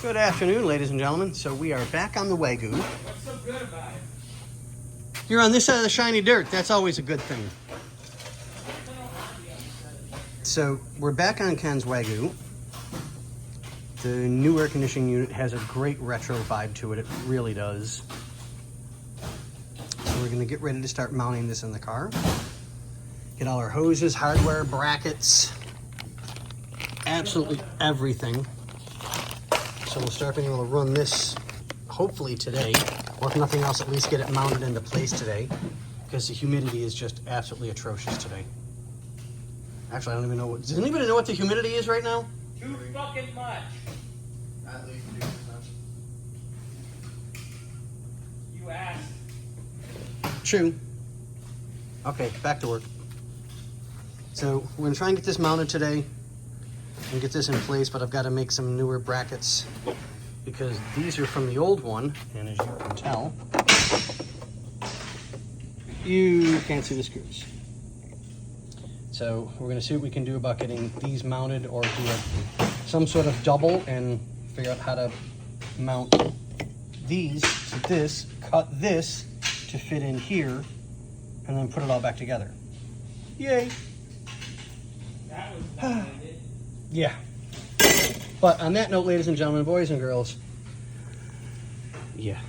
Good afternoon, ladies and gentlemen. So we are back on the Wagon. What's so good about it? You're on this side of the shiny dirt. That's always a good thing. So we're back on Ken's Wagon. The new air conditioning unit has a great retro vibe to it. It really does. So we're going to get ready to start mounting this in the car. Get all our hoses, hardware, brackets, absolutely everything. So we'll start being able to run this hopefully today, or if nothing else, at least get it mounted into place today, because the humidity is just absolutely atrocious today. Actually, I don't even know does anybody know what the humidity is right now? Too fucking much. At least 2%. You asked. True. Okay, back to work. So we're gonna try and get this mounted today and get this in place, but I've got to make some newer brackets because these are from the old one, and as you can tell, you can't see the screws. So we're gonna see what we can do about getting these mounted, or do some sort of double and figure out how to mount these to this, cut this to fit in here, and then put it all back together. Yay. That was what I did. Yeah. But on that note, ladies and gentlemen, boys and girls, yeah.